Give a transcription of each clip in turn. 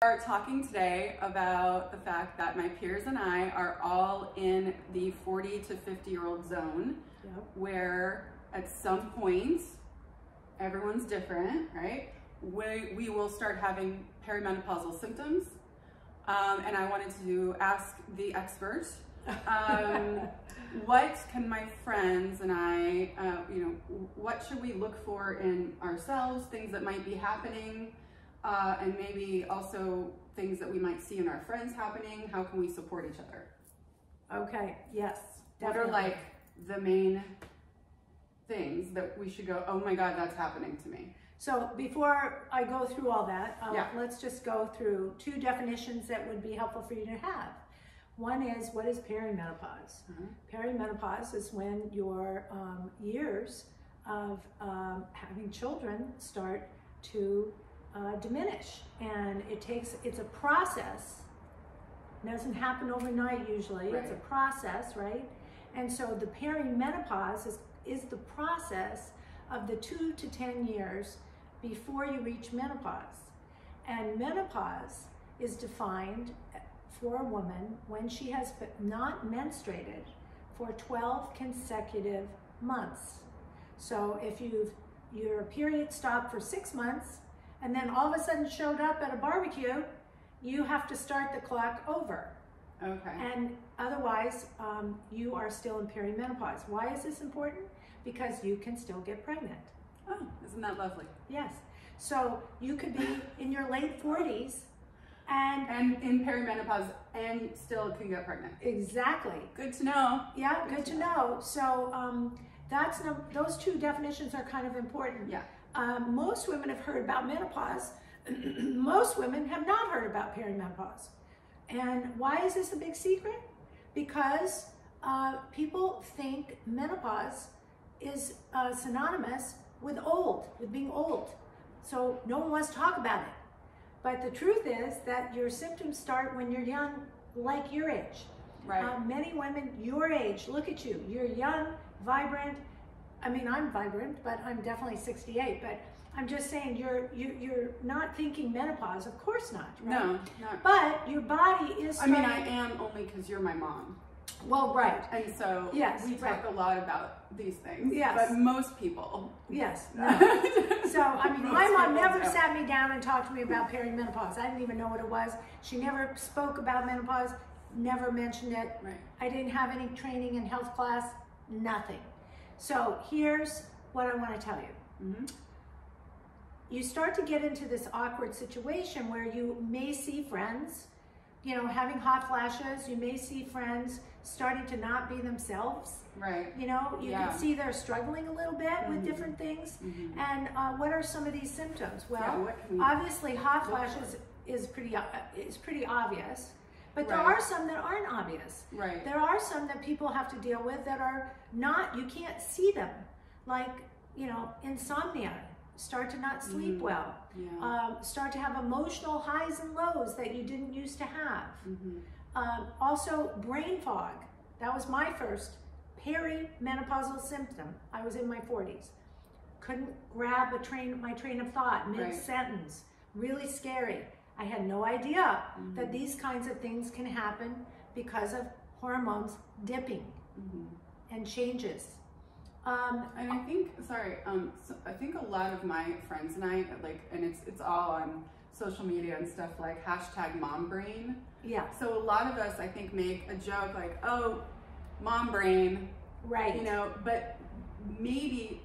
Are talking today about the fact that my peers and I are all in the 40 to 50-year-old zone. Yep. Where at some point, everyone's different, right? We will start having perimenopausal symptoms. And I wanted to ask the expert, what can my friends and I, what should we look for in ourselves, things that might be happening, and maybe also things that we might see in our friends happening? How can we support each other? Okay, yes, definitely. What are like the main things that we should go, oh my God, that's happening to me? So before I go through all that, yeah. Let's just go through two definitions that would be helpful for you to have. One is, what is perimenopause? Perimenopause is when your years of having children start to diminish, and it's a process. It doesn't happen overnight usually. Right. It's a process, right? And so the perimenopause is the process of the 2 to 10 years before you reach menopause. And menopause is defined for a woman when she has not menstruated for 12 consecutive months. So if your period stopped for 6 months and then all of a sudden showed up at a barbecue, you have to start the clock over. Okay. And otherwise, you are still in perimenopause. Why is this important? Because you can still get pregnant. Oh, isn't that lovely? Yes. So you could be in your late 40s and in perimenopause and still can get pregnant. Exactly. Good to know. Yeah, good to know. So those two definitions are kind of important. Yeah. Most women have heard about menopause. Most women have not heard about perimenopause. And why is this a big secret? Because people think menopause is synonymous with being old. So no one wants to talk about it. But the truth is that your symptoms start when you're young, like your age. Right. Many women your age, look at you. You're young, vibrant. I mean, I'm vibrant, but I'm definitely 68. But I'm just saying, you're not thinking menopause. Of course not. Right? No, not. But your body is starting. I mean, I am only because you're my mom. Well, right. And so yes, we talk a lot about these things. Yes. But most people. Yes. No. So, I mean, my mom never sat me down and talked to me about perimenopause. I didn't even know what it was. She never spoke about menopause, never mentioned it. Right. I didn't have any training in health class, nothing. So here's what I want to tell you. Mm-hmm. You start to get into this awkward situation where you may see friends, having hot flashes. You may see friends starting to not be themselves. Right. You can see they're struggling a little bit with different things. Mm-hmm. And what are some of these symptoms? Well, yeah, obviously hot flashes is pretty obvious, but there are some that aren't obvious. Right. There are some that people have to deal with that are not, you can't see them. Like, insomnia, start to not sleep well, start to have emotional highs and lows that you didn't used to have. Also brain fog. That was my first perimenopausal symptom. I was in my 40s. Couldn't grab my train of thought mid-sentence. Really scary. I had no idea that these kinds of things can happen because of hormones dipping and changes. And I think, so I think a lot of my friends and I, and it's all on social media and stuff, like #mombrain. Yeah. So a lot of us, I think, make a joke like, oh, mom brain. Right. But maybe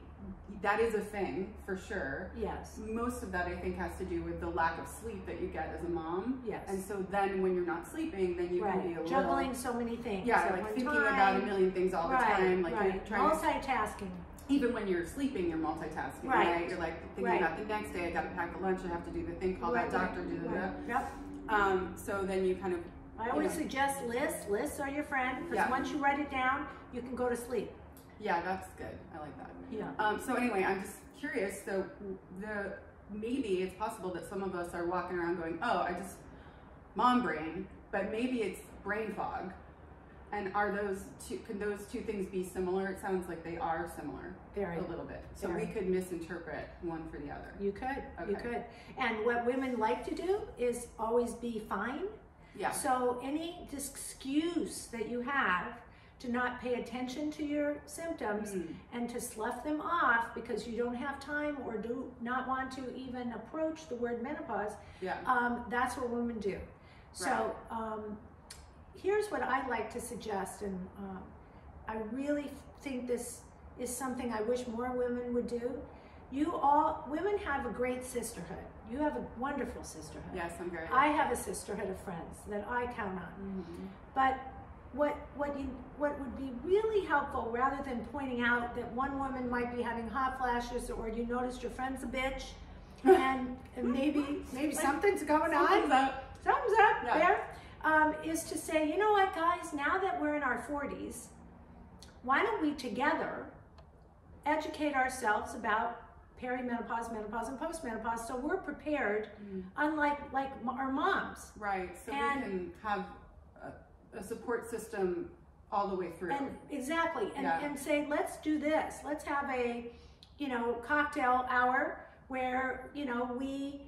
that is a thing for sure. Yes. Most of that, I think, has to do with the lack of sleep that you get as a mom. Yes. And so then when you're not sleeping, then you can be a juggling little, so many things. Yeah, like thinking about a million things all the time. Like you're trying multitasking. Even when you're sleeping, you're multitasking, right? You're like thinking about the next day, I gotta pack the lunch, I have to do the thing, call that doctor, do that. Yep. So then you kind of, I always suggest lists. Lists are your friend, because once you write it down, you can go to sleep. Yeah, that's good. I like that. Yeah. So anyway, I'm just curious. So maybe it's possible that some of us are walking around going, oh, mom brain, but maybe it's brain fog. And are those two, can those two things be similar? It sounds like they are similar. Very. A little bit. So Very. we could misinterpret one for the other. You could. Okay. You could. And what women like to do is always be fine. Yeah. So any excuse that you have to not pay attention to your symptoms and to slough them off because you don't have time or do not want to even approach the word menopause, that's what women do. So here's what I like to suggest, and I really think this is something I wish more women would do. Women have a great sisterhood. You have a wonderful sisterhood. Yes, I'm very lucky. I have a sisterhood of friends that I count on. But what would be really helpful, rather than pointing out that one woman might be having hot flashes, or you noticed your friend's a bitch, and maybe something's going on. Something's up there. Is to say, you know what, guys, now that we're in our 40s, why don't we together educate ourselves about perimenopause, menopause, and postmenopause, so we're prepared, unlike our moms. Right, so we can have a support system all the way through. And exactly, and say, let's do this. Let's have a, cocktail hour where, we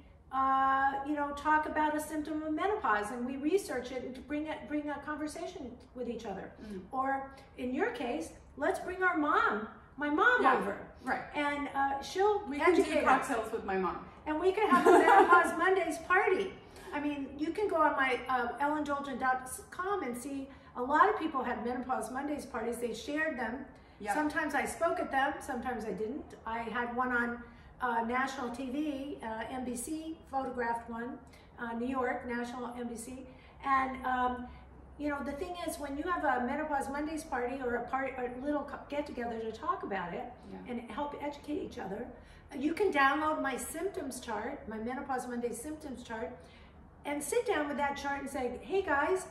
talk about a symptom of menopause, and we research it and to bring a conversation with each other. Or in your case, let's bring my mom over. Right. And we can do cocktails with my mom. And we could have a Menopause Mondays party. I mean, you can go on my ellendoldrin.com and see a lot of people had Menopause Mondays parties. They shared them. Yep. Sometimes I spoke at them, sometimes I didn't. I had one on national TV, NBC photographed one, New York, national NBC. And the thing is, when you have a Menopause Mondays party or a little get-together to talk about it and help educate each other, you can download my symptoms chart, my Menopause Mondays symptoms chart, and sit down with that chart and say, hey guys,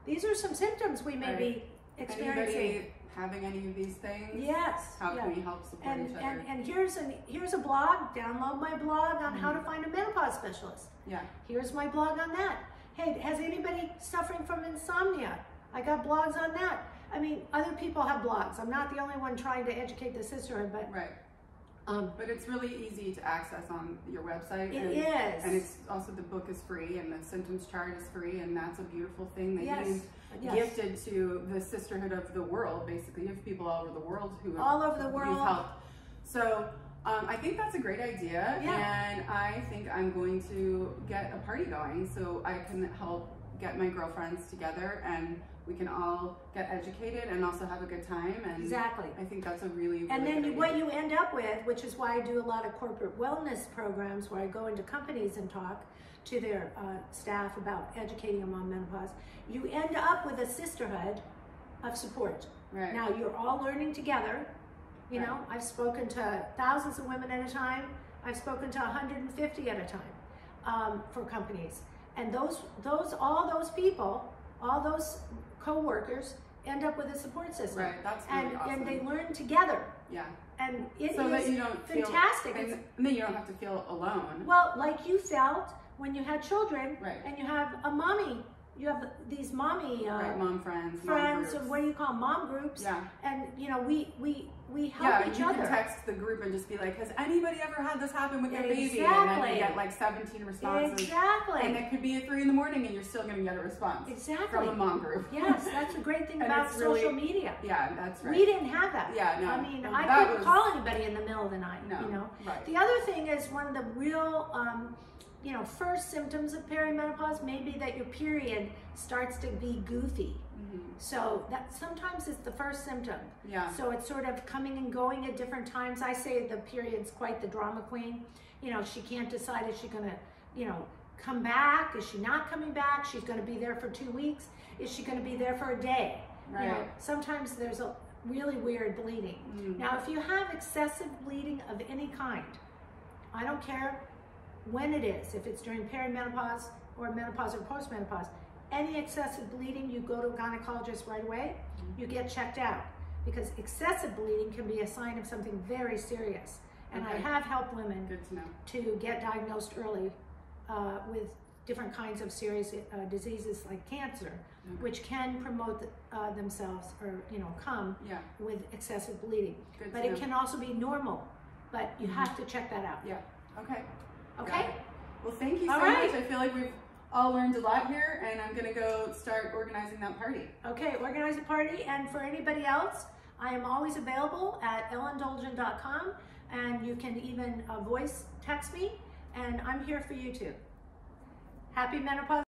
these are some symptoms we may be experiencing. Anybody having any of these things? Yes. How can we help support each other? And here's a blog. Download my blog on how to find a menopause specialist. Yeah. Here's my blog on that. Hey, has anybody suffering from insomnia? I got blogs on that. I mean, other people have blogs. I'm not the only one trying to educate the sisterhood, but but it's really easy to access on your website. It is. And it's also, the book is free, and the symptoms chart is free, and that's a beautiful thing that you've gifted to the sisterhood of the world. Basically, you have people all over the world who you've helped. So I think that's a great idea, and I think I'm going to get a party going so I can help get my girlfriends together, and we can all get educated and also have a good time. And exactly. I think that's a really and then good idea. What you end up with, which is why I do a lot of corporate wellness programs where I go into companies and talk to their staff about educating them on menopause, you end up with a sisterhood of support. Right. Now you're all learning together. You know, I've spoken to thousands of women at a time. I've spoken to 150 at a time for companies. And all those people, all those co-workers end up with a support system. Right, that's really awesome. And they learn together. Yeah. And it so is that you don't fantastic. And then you don't have to feel alone. Well, like you felt when you had children, right. And you have a mommy. You have these mommy mom friends, and what do you call them? Mom groups? Yeah. And we help each other. You can text the group and just be like, has anybody ever had this happen with their baby? Exactly. And then you get like 17 responses. Exactly. And it could be at 3 in the morning and you're still going to get a response. Exactly. From a mom group. Yes, that's the great thing about social media. Yeah, that's right. We didn't have that. Yeah, no. I mean, I couldn't call anybody in the middle of the night. No, you know. Right. The other thing is, one of the real first symptoms of perimenopause may be that your period starts to be goofy. So that sometimes it's the first symptom. Yeah. So it's sort of coming and going at different times. I say the period's quite the drama queen. She can't decide if she's gonna, come back. Is she not coming back? She's gonna be there for 2 weeks. Is she gonna be there for a day? Right. Sometimes there's a really weird bleeding. Now, if you have excessive bleeding of any kind, I don't care when it is, if it's during perimenopause or menopause or postmenopause, any excessive bleeding, you go to a gynecologist right away, you get checked out, because excessive bleeding can be a sign of something very serious. And I have helped women Good to know. to get diagnosed early with different kinds of serious diseases like cancer, which can promote themselves or come with excessive bleeding. But it can also be normal. But you have to check that out. Yeah. Okay. Okay. Well, thank you so much. I feel like we've all learned a lot here, and I'm gonna go start organizing that party. Okay, organize a party, and for anybody else, I am always available at ellendolgen.com, and you can even voice text me, and I'm here for you too. Happy menopause.